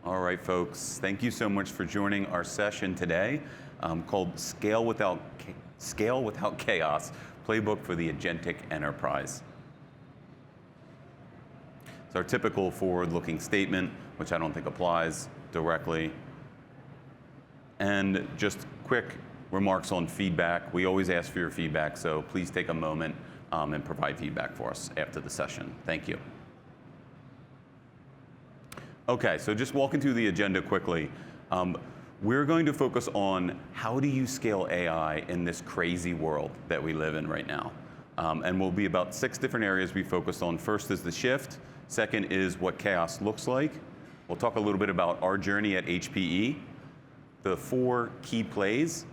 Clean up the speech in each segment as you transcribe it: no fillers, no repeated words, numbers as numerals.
All right, folks. Thank you so much for joining our session today called Scale Without Chaos, Playbook for the Agentic Enterprise. It's our typical forward-looking statement, which I don't think applies directly. And just quick remarks on feedback. We always ask for your feedback, so please take a moment and provide feedback for us after the session. Thank you. Okay, so just walking through the agenda quickly. We're going to focus on how do you scale AI in this crazy world that we live in right now. And we'll be about 6 different areas we focused on. First is the shift. Second is what chaos looks like. We'll talk a little bit about our journey at HPE, the 4 key plays.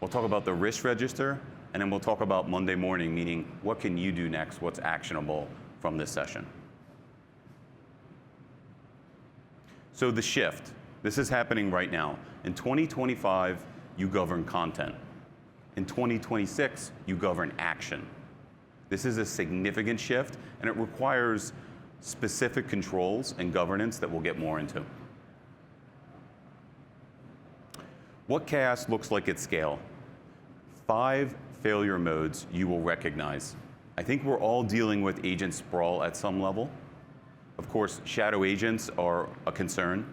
We'll talk about the risk register, and then we'll talk about Monday morning, meaning what can you do next, what's actionable from this session. So the shift, this is happening right now. In 2025, you govern content. In 2026, you govern action. This is a significant shift, and it requires specific controls and governance that we'll get more into. What chaos looks like at scale. 5 failure modes you will recognize. I think we're all dealing with agent sprawl at some level. Of course, shadow agents are a concern.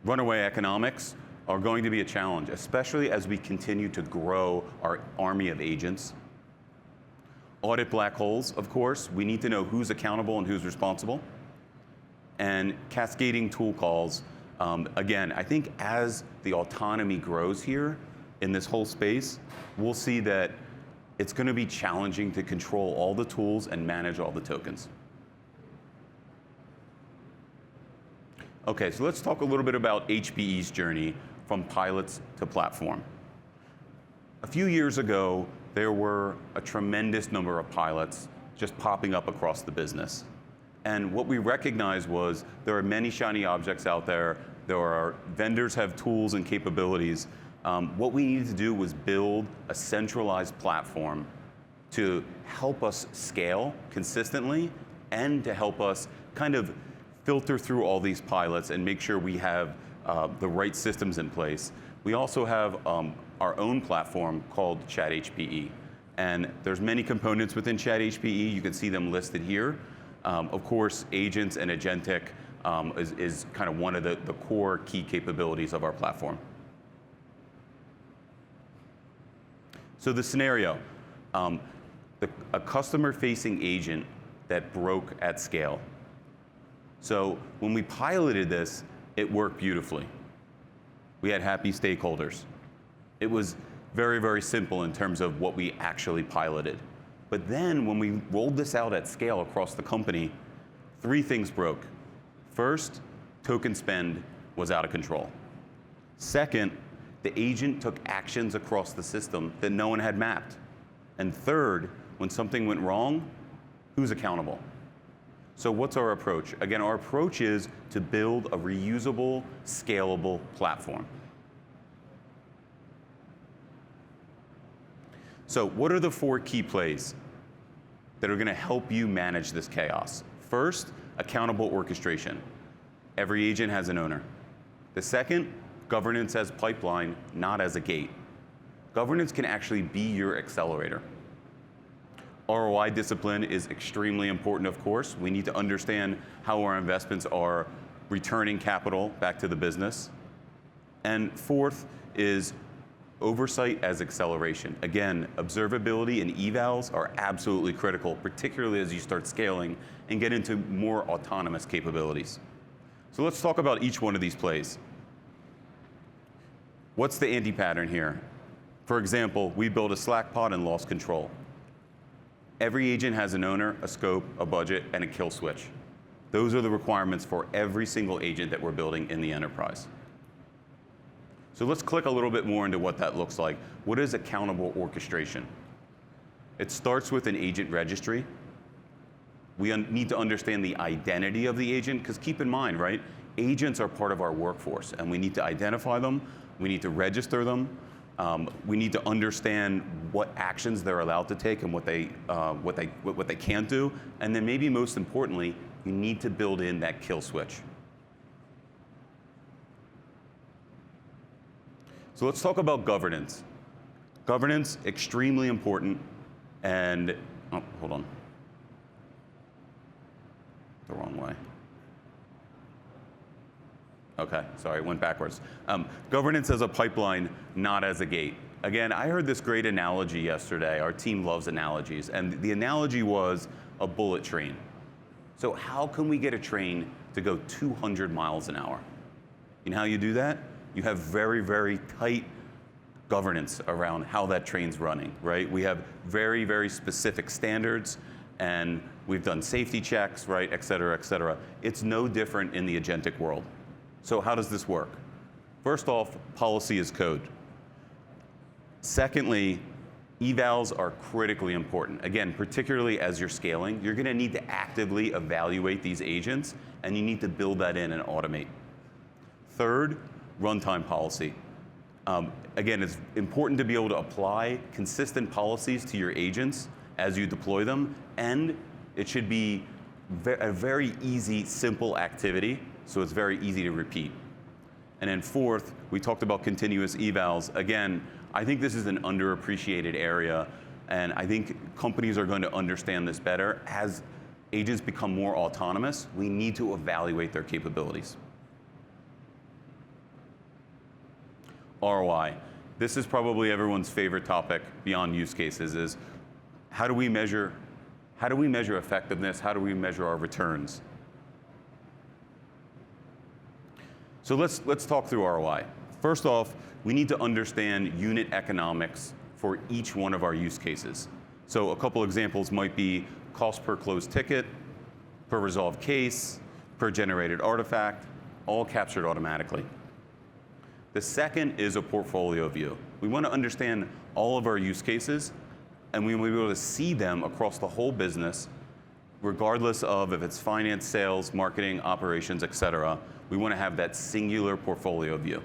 Runaway economics are going to be a challenge, especially as we continue to grow our army of agents. Audit black holes, of course. We need to know who's accountable and who's responsible. And cascading tool calls. Again, I think as the autonomy grows here in this whole space, we'll see that it's going to be challenging to control all the tools and manage all the tokens. Okay, so let's talk a little bit about HPE's journey from pilots to platform. A few years ago, there were a tremendous number of pilots just popping up across the business. And what we recognized was there are many shiny objects out there. Vendors have tools and capabilities. What we needed to do was build a centralized platform to help us scale consistently and to help us kind of filter through all these pilots and make sure we have the right systems in place. We also have our own platform called ChatHPE. And there's many components within ChatHPE. You can see them listed here. Of course, agents and Agentic is kind of one of the core key capabilities of our platform. So the scenario, a customer-facing agent that broke at scale. So when we piloted this, it worked beautifully. We had happy stakeholders. It was very, very simple in terms of what we actually piloted. But then when we rolled this out at scale across the company, 3 things broke. First, token spend was out of control. Second, the agent took actions across the system that no one had mapped. And third, when something went wrong, who's accountable? So what's our approach? Again, our approach is to build a reusable, scalable platform. So what are the 4 key plays that are going to help you manage this chaos? First, accountable orchestration. Every agent has an owner. The second, governance as pipeline, not as a gate. Governance can actually be your accelerator. ROI discipline is extremely important, of course. We need to understand how our investments are returning capital back to the business. And fourth is oversight as acceleration. Again, observability and evals are absolutely critical, particularly as you start scaling and get into more autonomous capabilities. So let's talk about each one of these plays. What's the anti-pattern here? For example, we built a Slack pod and lost control. Every agent has an owner, a scope, a budget, and a kill switch. Those are the requirements for every single agent that we're building in the enterprise. So let's click a little bit more into what that looks like. What is accountable orchestration? It starts with an agent registry. We need to understand the identity of the agent, because keep in mind, right? Agents are part of our workforce, and we need to identify them. We need to register them. We need to understand what actions they're allowed to take and what they can't do. And then maybe most importantly, you need to build in that kill switch. So let's talk about governance. Governance, extremely important, and, oh, hold on. The wrong way. Okay, sorry, went backwards. Governance as a pipeline, not as a gate. Again, I heard this great analogy yesterday. Our team loves analogies, and the analogy was a bullet train. So how can we get a train to go 200 miles an hour? You know how you do that? You have very, very tight governance around how that train's running, right? We have very, very specific standards, and we've done safety checks, right, et cetera, et cetera. It's no different in the agentic world. So how does this work? First off, policy is code. Secondly, evals are critically important. Again, particularly as you're scaling, you're gonna need to actively evaluate these agents, and you need to build that in and automate. Third, runtime policy. Again, it's important to be able to apply consistent policies to your agents as you deploy them, and it should be a very easy, simple activity, so it's very easy to repeat. And then fourth, we talked about continuous evals. Again, I think this is an underappreciated area, and I think companies are going to understand this better. As agents become more autonomous, we need to evaluate their capabilities. ROI. This is probably everyone's favorite topic beyond use cases, is how do we measure effectiveness? How do we measure our returns? So let's talk through ROI. First off, we need to understand unit economics for each one of our use cases. So a couple examples might be cost per closed ticket, per resolved case, per generated artifact, all captured automatically. The second is a portfolio view. We want to understand all of our use cases, and we want to be able to see them across the whole business, regardless of if it's finance, sales, marketing, operations, et cetera. We want to have that singular portfolio view.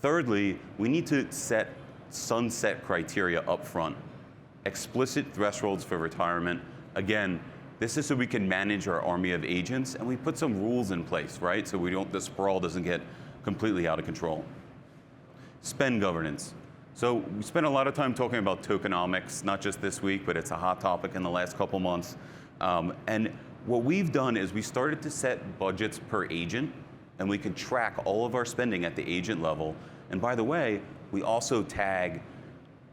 Thirdly, we need to set sunset criteria up front. Explicit thresholds for retirement. Again, this is so we can manage our army of agents, and we put some rules in place, right? So the sprawl doesn't get completely out of control. Spend governance. So we spent a lot of time talking about tokenomics, not just this week, but it's a hot topic in the last couple months. And what we've done is we started to set budgets per agent, and we can track all of our spending at the agent level. And by the way, we also tag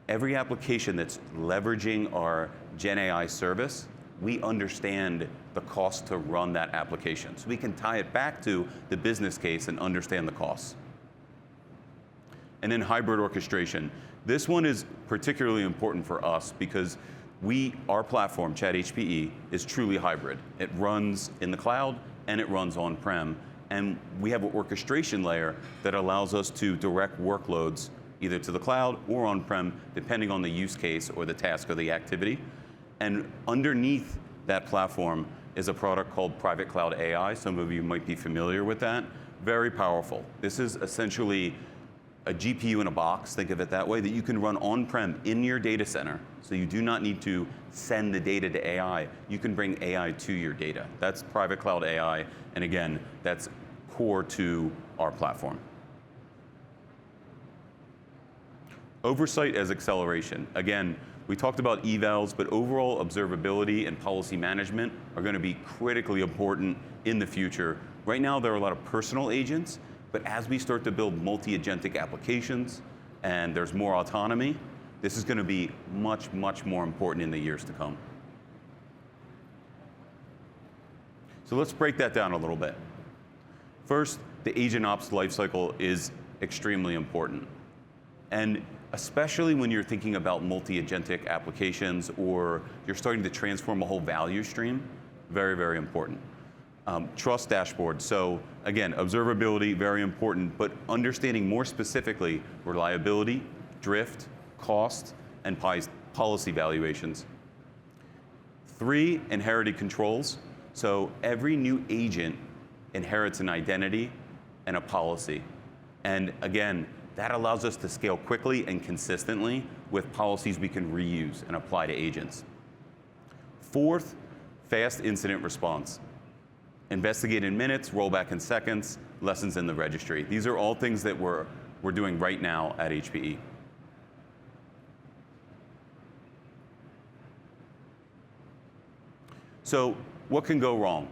every application that's leveraging our GenAI service. We understand the cost to run that application. So we can tie it back to the business case and understand the costs. And then hybrid orchestration. This one is particularly important for us because our platform, ChatHPE, is truly hybrid. It runs in the cloud and it runs on-prem. And we have an orchestration layer that allows us to direct workloads either to the cloud or on-prem, depending on the use case or the task or the activity. And underneath that platform is a product called Private Cloud AI. Some of you might be familiar with that. Very powerful. This is essentially a GPU in a box, think of it that way, that you can run on-prem in your data center. So you do not need to send the data to AI. You can bring AI to your data. That's Private Cloud AI. And again, that's core to our platform. Oversight as acceleration. Again, we talked about evals, but overall observability and policy management are going to be critically important in the future. Right now, there are a lot of personal agents, but as we start to build multi-agentic applications and there's more autonomy, this is going to be much, much more important in the years to come. So let's break that down a little bit. First, the agent ops lifecycle is extremely important. And especially when you're thinking about multi-agentic applications or you're starting to transform a whole value stream, very, very important. Trust dashboard. So again, observability, very important, but understanding more specifically reliability, drift, cost, and policy valuations. 3, inherited controls. So every new agent inherits an identity and a policy. And again, that allows us to scale quickly and consistently with policies we can reuse and apply to agents. 4th, fast incident response. Investigate in minutes, rollback in seconds, lessons in the registry. These are all things that we're we're doing right now at HPE. So what can go wrong?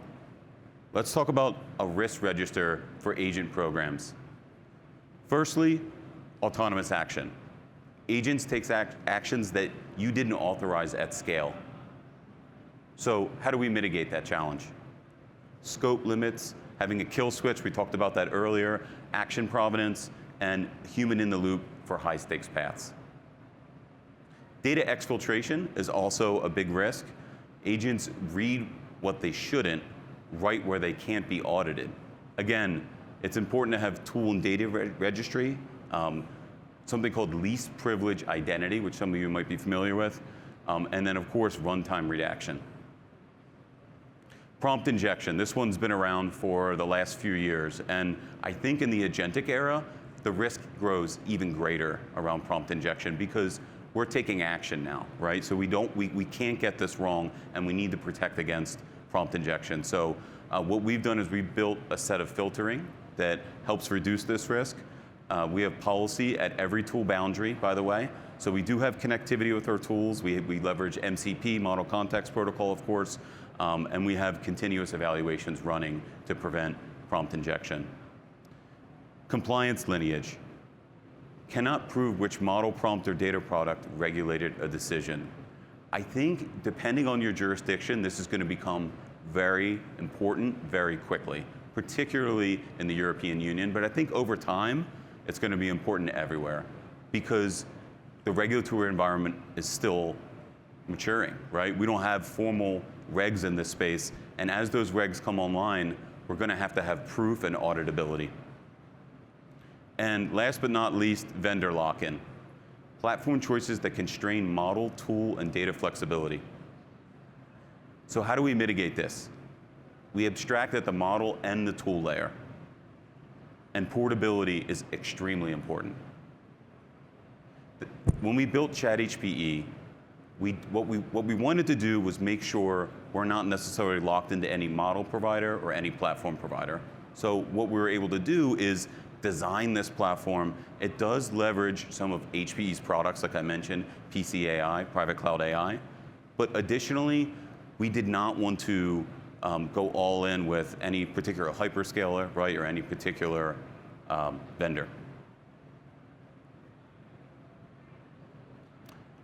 Let's talk about a risk register for agent programs. Firstly, autonomous action. Agents take actions that you didn't authorize at scale. So how do we mitigate that challenge? Scope limits, having a kill switch, we talked about that earlier, action provenance, and human in the loop for high stakes paths. Data exfiltration is also a big risk. Agents read what they shouldn't right where they can't be audited. Again, it's important to have tool and data registry, something called least privilege identity, which some of you might be familiar with, and then of course runtime redaction. Prompt injection, this one's been around for the last few years, and I think in the agentic era, the risk grows even greater around prompt injection because we're taking action now, right? So we can't get this wrong, and we need to protect against prompt injection. So what we've done is we've built a set of filtering that helps reduce this risk. We have policy at every tool boundary, by the way. So we do have connectivity with our tools. We leverage MCP, Model Context Protocol, of course, and we have continuous evaluations running to prevent prompt injection. Compliance lineage. Cannot prove which model, prompt, or data product regulated a decision. I think depending on your jurisdiction, this is going to become very important very quickly, particularly in the European Union, but I think over time, it's going to be important everywhere because the regulatory environment is still maturing, right? We don't have formal regs in this space, and as those regs come online, we're going to have proof and auditability. And last but not least, vendor lock-in. Platform choices that constrain model, tool, and data flexibility. So how do we mitigate this? We abstract at the model and the tool layer. And portability is extremely important. When we built ChatHPE, what we wanted to do was make sure we're not necessarily locked into any model provider or any platform provider. So what we were able to do is design this platform. It does leverage some of HPE's products, like I mentioned, PCAI, Private Cloud AI. But additionally, we did not want to go all in with any particular hyperscaler, right, or any particular vendor.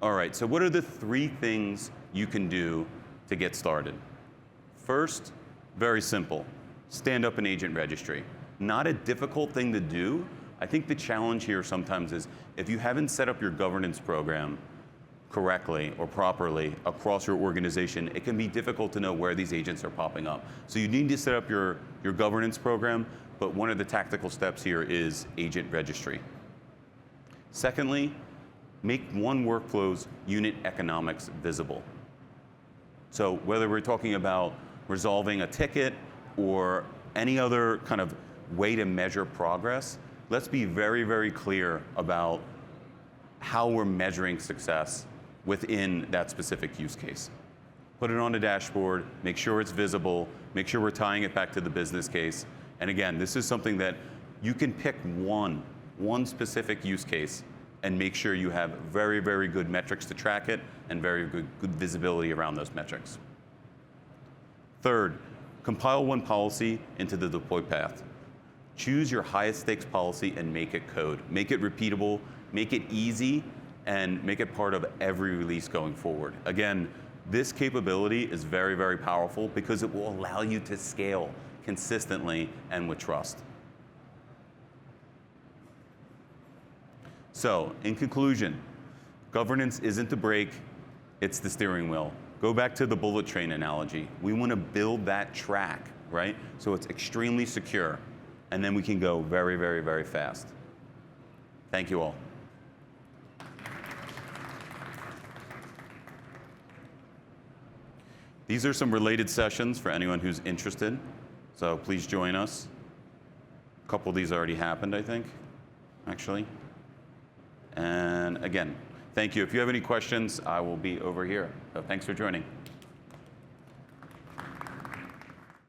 All right, so what are the 3 things you can do to get started? First, very simple, stand up an agent registry. Not a difficult thing to do. I think the challenge here sometimes is if you haven't set up your governance program correctly or properly across your organization, it can be difficult to know where these agents are popping up. So you need to set up your governance program, but one of the tactical steps here is agent registry. Secondly, make one workflow's unit economics visible. So whether we're talking about resolving a ticket or any other kind of way to measure progress, let's be very, very clear about how we're measuring success within that specific use case. Put it on a dashboard, make sure it's visible, make sure we're tying it back to the business case. And again, this is something that you can pick one specific use case and make sure you have very, very good metrics to track it and very good visibility around those metrics. Third, compile one policy into the deploy path. Choose your highest stakes policy and make it code. Make it repeatable, make it easy, and make it part of every release going forward. Again, this capability is very, very powerful because it will allow you to scale consistently and with trust. So, in conclusion, governance isn't the brake, it's the steering wheel. Go back to the bullet train analogy. We want to build that track, right? So it's extremely secure, and then we can go very, very, very fast. Thank you all. These are some related sessions for anyone who's interested, so please join us. A couple of these already happened, I think, actually. And again, thank you. If you have any questions, I will be over here. So thanks for joining.